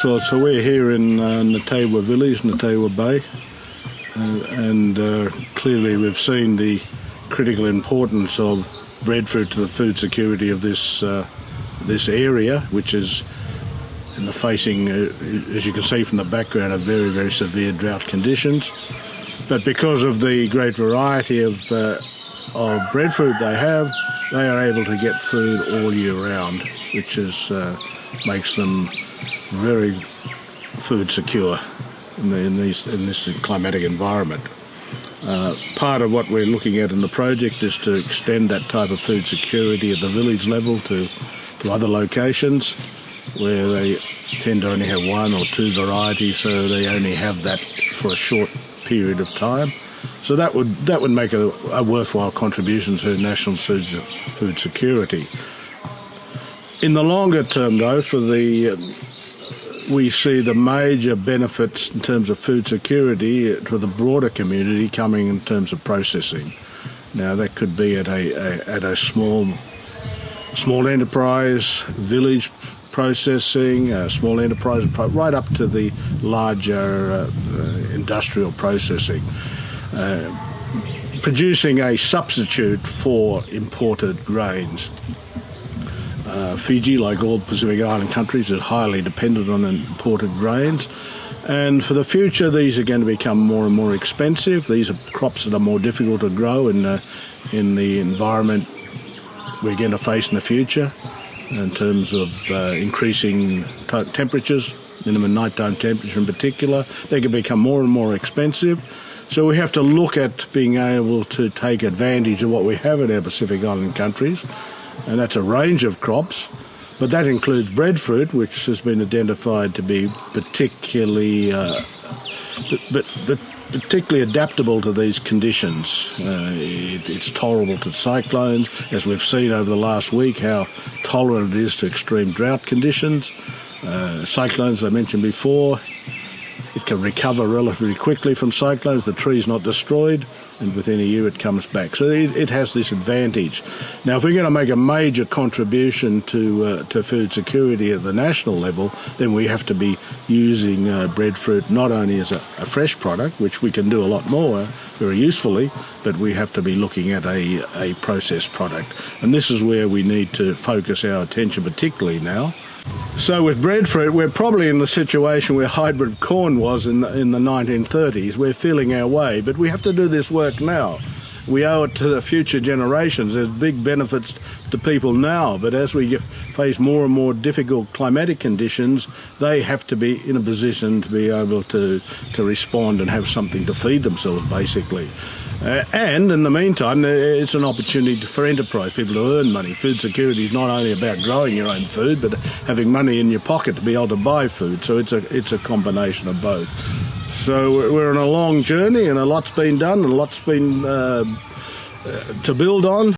So we're here in Natewa village, Natewa Bay, and clearly we've seen the critical importance of breadfruit to the food security of this area, which is facing, as you can see from the background, of very, very severe drought conditions. But because of the great variety of breadfruit they have, they are able to get food all year round, which makes them very food secure in this climatic environment. Part of what we're looking at in the project is to extend that type of food security at the village level to other locations where they tend to only have one or two varieties, so they only have that for a short period of time. So that would make a worthwhile contribution to national food security. In the longer term, though, we see the major benefits in terms of food security to the broader community coming in terms of processing. Now, that could be at a small enterprise, village processing, small enterprise, right up to the larger industrial processing. Producing a substitute for imported grains. Fiji, like all Pacific Island countries, is highly dependent on imported grains, and for the future these are going to become more and more expensive. These are crops that are more difficult to grow in the environment we're going to face in the future in terms of increasing temperatures, minimum nighttime temperature in particular. They can become more and more expensive. So we have to look at being able to take advantage of what we have in our Pacific Island countries, and that's a range of crops, but that includes breadfruit, which has been identified to be particularly adaptable to these conditions. It's tolerable to cyclones, as we've seen over the last week, how tolerant it is to extreme drought conditions. Cyclones, I mentioned before, it can recover relatively quickly from cyclones. The tree's not destroyed, and within a year it comes back. So it has this advantage. Now, if we're going to make a major contribution to food security at the national level, then we have to be using breadfruit not only as a fresh product, which we can do a lot more very usefully, but we have to be looking at a processed product. And this is where we need to focus our attention particularly now. So with breadfruit, we're probably in the situation where hybrid corn was in the 1930s. We're feeling our way, but we have to do this work now. We owe it to the future generations. There's big benefits to people now, but as we face more and more difficult climatic conditions, they have to be in a position to be able to respond and have something to feed themselves, basically. And in the meantime, it's an opportunity for enterprise, people to earn money. Food security is not only about growing your own food, but having money in your pocket to be able to buy food. So it's a combination of both. So we're on a long journey, and a lot's been done, and a lot's been to build on.